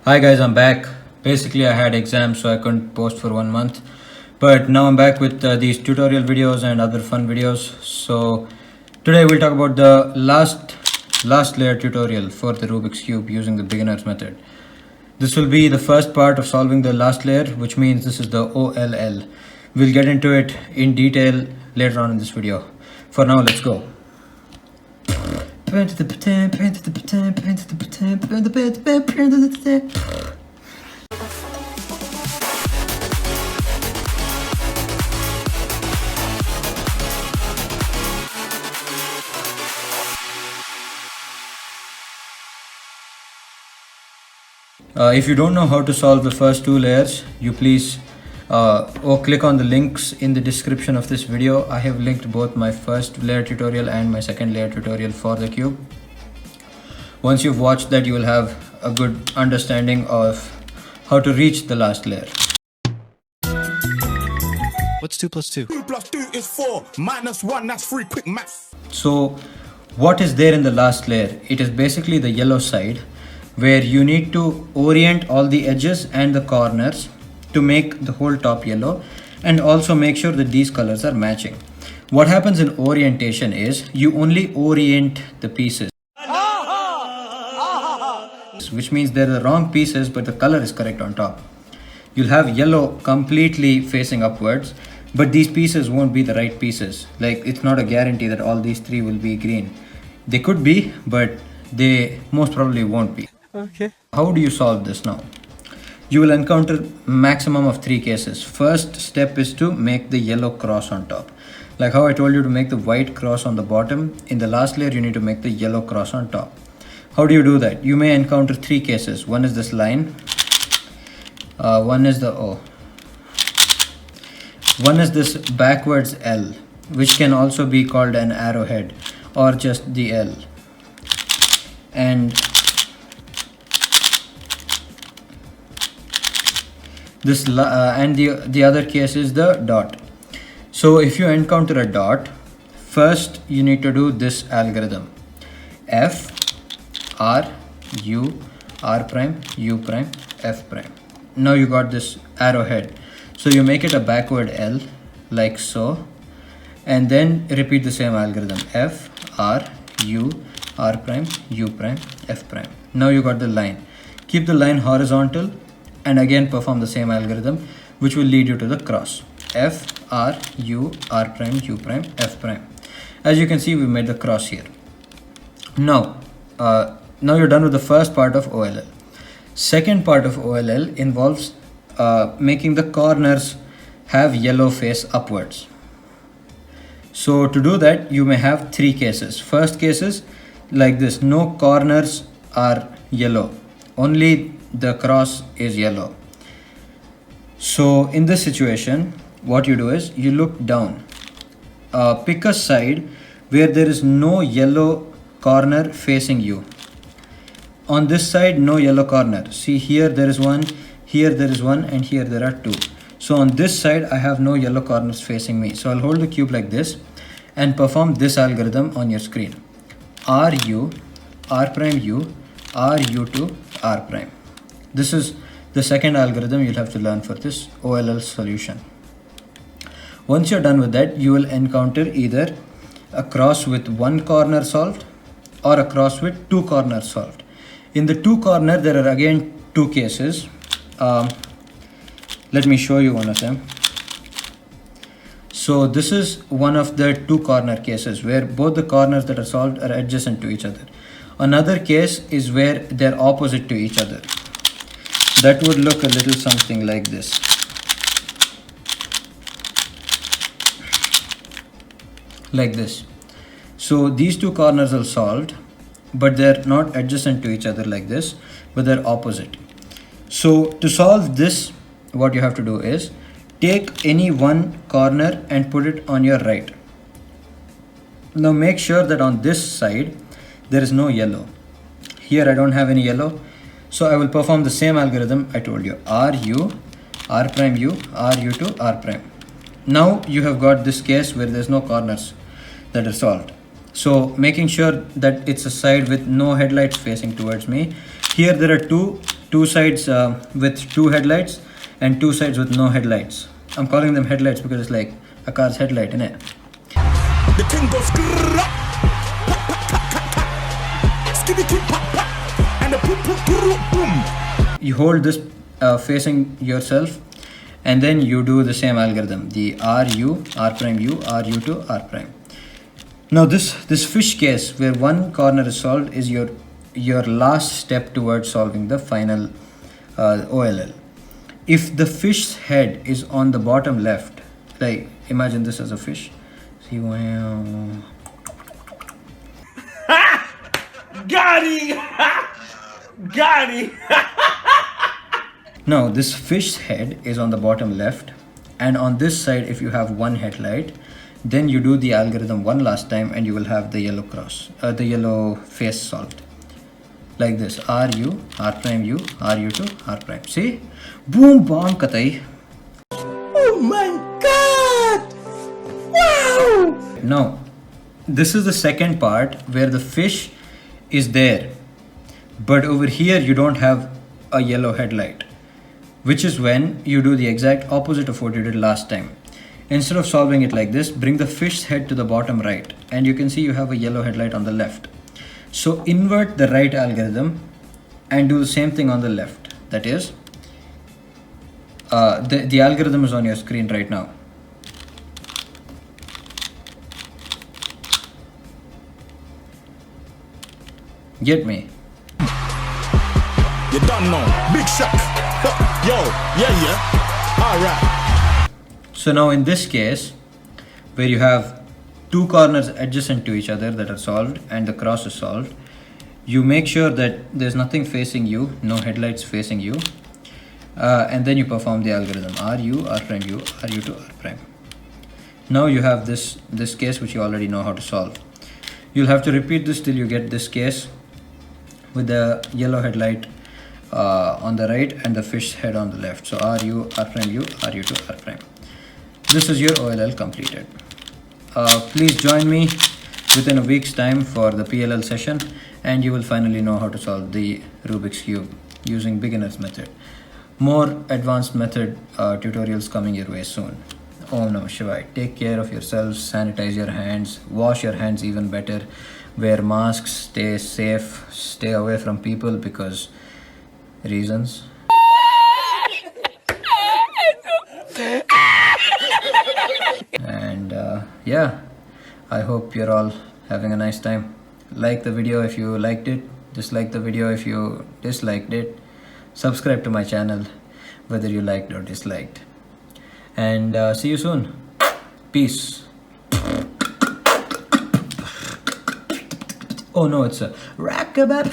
Hi guys, I'm back. Basically, I had exams, so I couldn't post for 1 month. But now I'm back with these tutorial videos and other fun videos. So today we'll talk about the last layer tutorial for the Rubik's Cube using the beginner's method. This will be the first part of solving the last layer, which means this is the OLL. We'll get into it in detail later on in this video. For now, let's go. If you don't know how to solve the first two layers, you please click on the links in the description of this video. I have linked both my first layer tutorial and my second layer tutorial for the cube. Once you've watched that, you will have a good understanding of how to reach the last layer. What's 2 plus 2? 2 plus 2 is 4, minus 1, that's 3, quick maths. So what is there in the last layer? It is basically the yellow side, where you need to orient all the edges and the corners to make the whole top yellow, and also make sure that these colors are matching. What happens in orientation is you only orient the pieces, which means they're the wrong pieces but the color is correct on top. You'll have yellow completely facing upwards, but these pieces won't be the right pieces. Like, it's not a guarantee that all these three will be green. They could be, but they most probably won't be. Okay. How do you solve this now? You will encounter maximum of 3 cases. First step is to make the yellow cross on top. Like how I told you to make the white cross on the bottom, in the last layer you need to make the yellow cross on top. How do you do that? You may encounter 3 cases. One is this line, one is the O, one is this backwards L, which can also be called an arrowhead or just the L, and this and the other case is the dot. So if you encounter a dot, first you need to do this algorithm: F, R, U, R prime, U prime, F prime. Now you got this arrowhead, so you make it a backward L like so, and then repeat the same algorithm: F, R, U, R prime, U prime, F prime. Now you got the line. Keep the line horizontal and again perform the same algorithm, which will lead you to the cross: F, R, U, R prime, U prime, F prime. As you can see, we made the cross here. Now you're done with the first part of OLL. Second part of OLL involves making the corners have yellow face upwards. So to do that, you may have 3 cases. First case is like this: no corners are yellow, only the cross is yellow. So in this situation, what you do is you look down, pick a side where there is no yellow corner facing you. On this side, no yellow corner. See, here there is one, here there is one, and here there are 2. So on this side, I have no yellow corners facing me. So I'll hold the cube like this and perform this algorithm on your screen: R, U, R prime, U, R, U to R prime. This is the second algorithm you'll have to learn for this OLL solution. Once you're done with that, you will encounter either a cross with 1 corner solved or a cross with 2 corners solved. In the 2 corner, there are again 2 cases. Let me show you one of them. So this is one of the 2 corner cases where both the corners that are solved are adjacent to each other. Another case is where they're opposite to each other. That would look a little something like this. Like this. So these 2 corners are solved, but they're not adjacent to each other like this, but they're opposite. So to solve this, what you have to do is take any one corner and put it on your right. Now make sure that on this side there is no yellow. Here I don't have any yellow, so I will perform the same algorithm I told you: R, U, R prime, U, R, U to R prime. Now you have got this case where there's no corners that are solved. So making sure that it's a side with no headlights facing towards me. Here there are 2 two sides with two headlights and two sides with no headlights. I'm calling them headlights because it's like a car's headlight, innit? The thing goes skrrrrap, skibidi pop pop, and the poop poop boom. You hold this facing yourself, and then you do the same algorithm, the RU, R prime U, RU to R prime. Now this fish case where one corner is solved is your last step towards solving the final OLL. If the fish's head is on the bottom left, like imagine this as a fish. See, wow. Got him! Got him! Now this fish's head is on the bottom left, and on this side if you have one headlight, then you do the algorithm one last time and you will have the yellow cross, the yellow face solved. Like this, RU, R prime U, RU to R prime. See? Boom, bomb, katai. Oh my god! Wow! Now, this is the second part where the fish is there, but over here you don't have a yellow headlight, which is when you do the exact opposite of what you did last time. Instead of solving it like this, bring the fish's head to the bottom right, and you can see you have a yellow headlight on the left. So invert the right algorithm and do the same thing on the left. That is, the algorithm is on your screen right now. Get me? You done know, big shock. Yo, yeah. Alright. So now in this case, where you have two corners adjacent to each other that are solved and the cross is solved, you make sure that there's nothing facing you, no headlights facing you, and then you perform the algorithm RU, R prime U, RU to R prime. Now you have this case which you already know how to solve. You'll have to repeat this till you get this case with the yellow headlight on the right and the fish head on the left. So RU, R prime U, RU to R prime. This is your OLL completed. Please join me within a week's time for the PLL session, and you will finally know how to solve the Rubik's Cube using beginner's method. More advanced method tutorials coming your way soon. Om Namah Shivaya. Take care of yourselves, sanitize your hands, wash your hands even better, wear masks, stay safe, stay away from people because reasons. And yeah, I hope you're all having a nice time. Like the video if you liked it, dislike the video if you disliked it, subscribe to my channel whether you liked or disliked, and see you soon. Peace. Oh no, it's a rockabye.